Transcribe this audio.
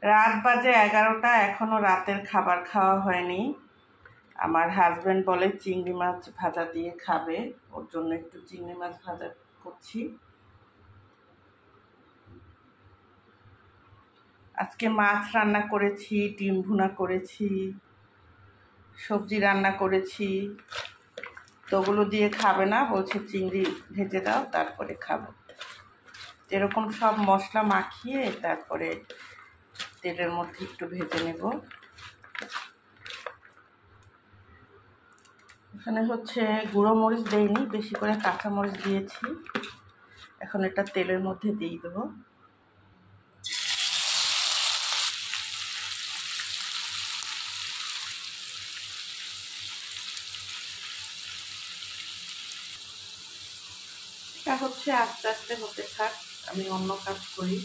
রাত বাজে 11টা, এখনো রাতের খাবার খাওয়া হয়নি। আমার হাজবেন্ড বলে চিংড়ি মাছ ভাজা দিয়ে খাবে, ওর জন্য একটু চিংড়ি মাছ ভাজা করছি। আজকে মাছ রান্না করেছি, ডিম ভুনা করেছি, সবজি রান্না করেছি। তো ওগুলো দিয়ে খাবে না, বলছে চিংড়ি ভেজে দাও তারপরে খাবো। এরকম সব মশলা মাখিয়ে তারপরে তেলের মধ্যে একটু ভেজে নেব। এখানে হচ্ছে গুঁড়ো মরিচ দেইনি, বেশি করে কাঁচা মরিচ দিয়েছি। এখন এটা তেলের মধ্যে দিয়ে দেবো। এটা হচ্ছে আস্তে আস্তে হতে থাক, আমি অন্য কাজ করি।